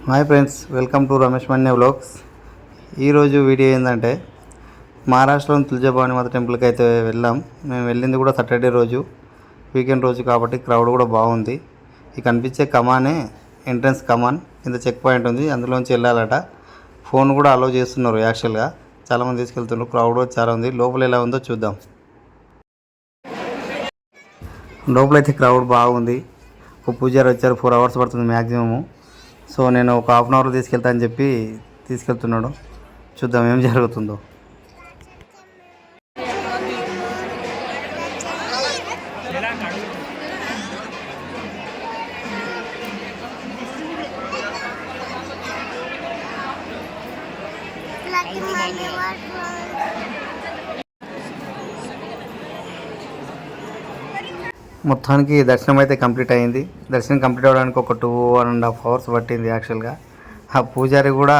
Hi friends, welcome to Ramesh Manya vlogs. ఈరోజు video ఏంటంటే మహారాష్ట్రలోని తులజాభవాని మాత టెంపుల్కి అయితే వెళ్ళాం. మేము వెళ్ళింది కూడా సాటర్డే రోజు, వీకెండ్ రోజు కాబట్టి క్రౌడ్ కూడా బాగుంది. ఈ కనిపించే కమానే ఎంట్రన్స్ కమాన్, కింద చెక్ పాయింట్ ఉంది, అందులోంచి వెళ్ళాలట. ఫోన్ కూడా అలో చేస్తున్నారు. యాక్చువల్గా చాలామంది తీసుకెళ్తున్నారు, క్రౌడ్ చాలా ఉంది. లోపల ఎలా ఉందో చూద్దాం. లోపలైతే క్రౌడ్ బాగుంది. ఒక పూజారి వచ్చారు, 4 hours పడుతుంది మ్యాక్సిమము. సో నేను ఒక హాఫ్ అన్ అవర్లో తీసుకెళ్తా అని చెప్పి తీసుకెళ్తున్నాడు. చూద్దాం ఏం జరుగుతుందో. మొత్తానికి దర్శనం అయితే కంప్లీట్ అయింది. దర్శనం కంప్లీట్ అవ్వడానికి ఒక 2.5 hours పట్టింది. యాక్చువల్గా ఆ పూజారి కూడా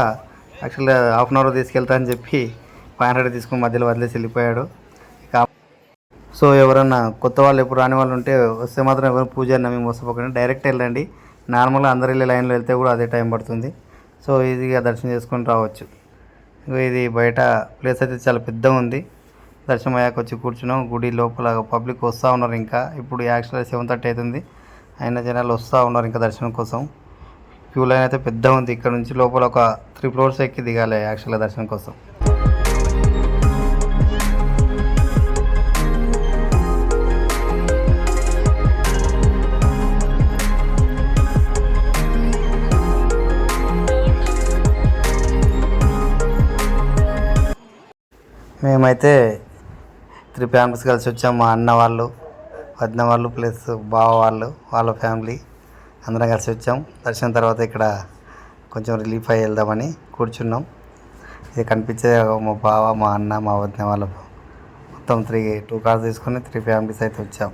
యాక్చువల్గా హాఫ్ అన్ అవర్ తీసుకెళ్తా అని చెప్పి 500 తీసుకుని మధ్యలో వదిలేసి వెళ్ళిపోయాడు. సో ఎవరన్నా కొత్త వాళ్ళు ఎప్పుడు రాని వాళ్ళు ఉంటే వస్తే మాత్రం ఎవరు పూజారిని నమ్మి మోసపోకండి, డైరెక్ట్ వెళ్ళండి. నార్మల్గా అందరు వెళ్ళి లైన్లో వెళ్తే కూడా అదే టైం పడుతుంది. సో ఈజీగా దర్శనం చేసుకొని రావచ్చు. ఇది బయట ప్లేస్ అయితే చాలా పెద్దగా ఉంది. దర్శనం అయ్యాక వచ్చి కూర్చున్నాం. గుడి లోపల పబ్లిక్ వస్తూ ఉన్నారు. ఇంకా ఇప్పుడు యాక్చువల్గా 7:30 అవుతుంది, అయినా జనాలు వస్తూ ఉన్నారు ఇంకా దర్శనం కోసం. క్యూ లైన్ అయితే పెద్ద ఉంది. ఇక్కడ నుంచి లోపల ఒక 3 floors ఎక్కి దిగాలి యాక్చువల్గా దర్శనం కోసం. మేమైతే 3 families కలిసి వచ్చాము. మా అన్న వాళ్ళు, వదిన వాళ్ళు ప్లస్ బావ వాళ్ళు, వాళ్ళ ఫ్యామిలీ అందరం కలిసి వచ్చాం. దర్శనం తర్వాత ఇక్కడ కొంచెం రిలీఫ్ అయ్యి వెళ్దామని కూర్చున్నాం. ఇది కనిపించే మా బావ, మా అన్న, మా వదిన వాళ్ళు మొత్తం 2 cars తీసుకొని 3 families అయితే వచ్చాం.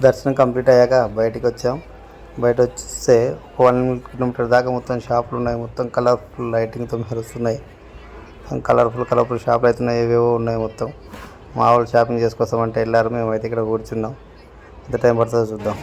దర్శనం కంప్లీట్ అయ్యాక బయటికి వచ్చాం. బయట వచ్చేస్తే 1 kilometer దాకా మొత్తం షాపులు ఉన్నాయి. మొత్తం కలర్ఫుల్ లైటింగ్తో మెరుస్తున్నాయి. కలర్ఫుల్ షాపులు అయితే ఉన్నాయి, ఏవేవో ఉన్నాయి. మొత్తం మా వాళ్ళు షాపింగ్ చేసుకోసామంటే వెళ్ళారు. మేమైతే ఇక్కడ కూర్చున్నాం. ఎంత టైం పడుతుందో చూద్దాం.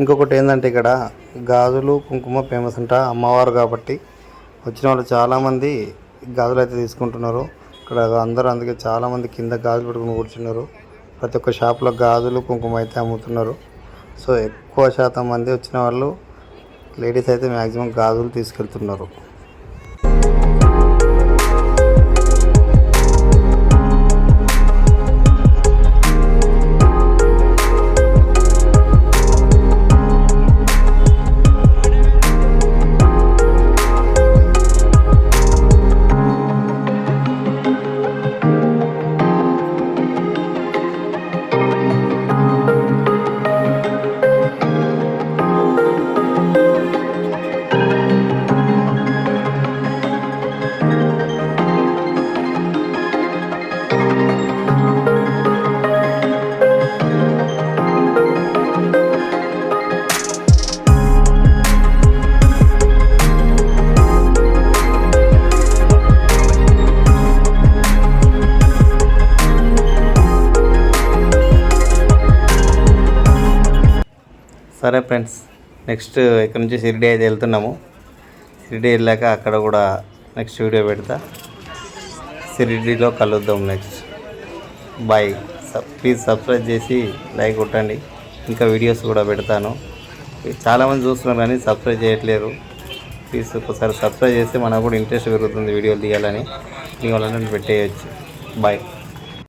ఇంకొకటి ఏంటంటే ఇక్కడ గాజులు కుంకుమ ఫేమస్ అంట, అమ్మవారు కాబట్టి వచ్చిన వాళ్ళు చాలామంది గాజులు అయితే తీసుకుంటున్నారు. ఇక్కడ అందరూ అందుకే చాలామంది కింద గాజులు పెట్టుకుని కూర్చున్నారు. ప్రతి ఒక్క షాప్లో గాజులు కుంకుమ అయితే అమ్ముతున్నారు. సో ఎక్కువ శాతం మంది వచ్చిన వాళ్ళు లేడీస్ అయితే మ్యాక్సిమం గాజులు తీసుకెళ్తున్నారు. సరే ఫ్రెండ్స్, నెక్స్ట్ ఇక్కడ నుంచి షిరిడి అయితే వెళ్తున్నాము. షిరిడి వెళ్ళాక అక్కడ కూడా నెక్స్ట్ వీడియో పెడతా. షిరిడిలో కలుద్దాం నెక్స్ట్. బాయ్. ప్లీజ్ సబ్స్క్రైబ్ చేసి లైక్ కొట్టండి. ఇంకా వీడియోస్ కూడా పెడతాను. చాలామంది చూస్తున్నారు కానీ సబ్స్క్రైబ్ చేయట్లేరు. ప్లీజ్ ఒకసారి సబ్స్క్రైబ్ చేస్తే మనకు కూడా ఇంట్రెస్ట్ పెరుగుతుంది వీడియోలు తీయాలని. మీ వల్ల పెట్టేయచ్చు. బాయ్.